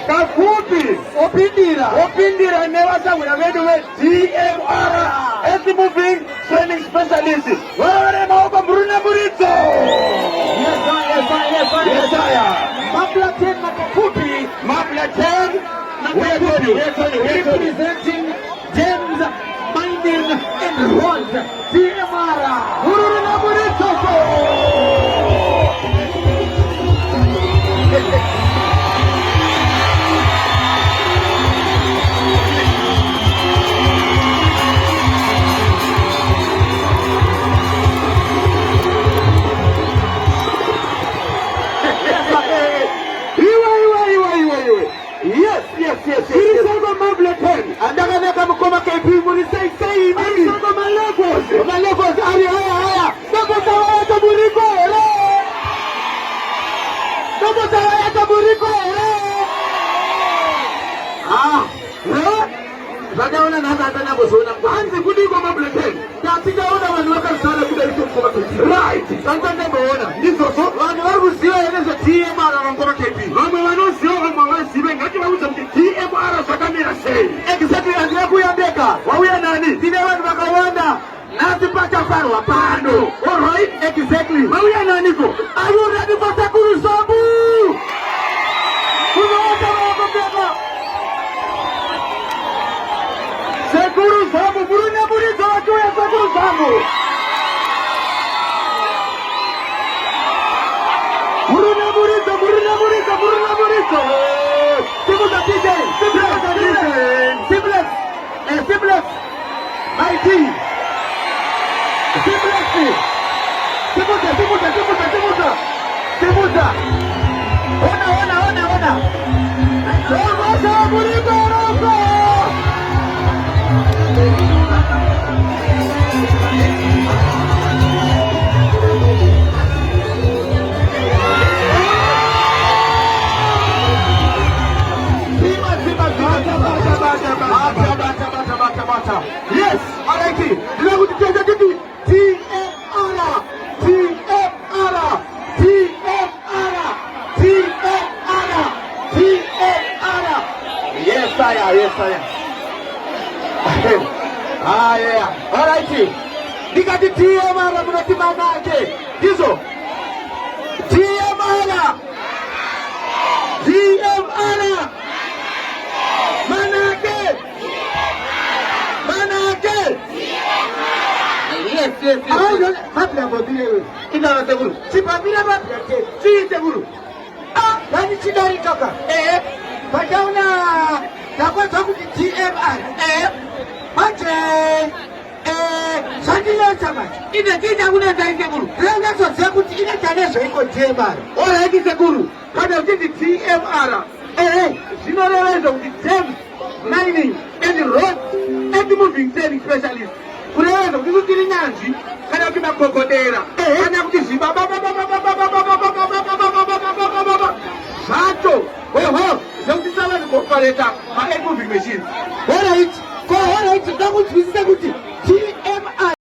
kafupi opindira nevasangura vedu veDMR Earth Moving Training Specialist vavare maoko muruna muritso. Yesaya Mablaten Makafupi representing James Minding and Rod DMR muruna muritso. Yes. Irisago Mablaten. Andaganeka mkoma KP munisei sei. Irisago Malagos. Haya. Napotawaya buriko. Bagaimana nasa na bosona anze kudiko Mablaten. Tatigaona wanaweka sana kudarika mkoma KP. Right. Sasa ndaona. Ndizo so. Wanu warusiwa yenezo TMR na mkoma KP. Mama wanusiwa mawasibe ngati wauza TMR sakamira sei. Exactly andira kuyandeka. Wauya nani? Tine wanu wakawanda. Nasi pacha faru wapando. Alright, exactly. Wauya nani ko? Are you ready for Sekuru Sambu? Kunoota wakopeka. Sekuru Sambu, muruna murizo wachuya Sekuru Sambu. Muruna murizo. Simuta DJ. Simpless. Mighty. Simuta. Ona. Rosa Buriko. Yes, alright. Tunakutiteza kitu TMR. Yes, I am. Yeah. Alright. Nikati TMR mnatimama yake. Hizo. TMR. Manake. Yes. Mapla bodile. Ina teguru. Sipamira mapla ke. Si teguru. Nani chidari toka. Bagauna. Takwa takuti TMR. Mache. Sandila chama. Ina kita una teguru. Ranga so sakuti ina taneso iko TMR. Ora hiki teguru. Kada kiti TMR. Sinolelezo with James Mining and Road Earth Moving Training Specialist. Kulezo kuzukiri nyanji kana kima kokodera kana kutiziba Sato zautisala kuoperate ma Earth Moving machines. Alright, ndakuti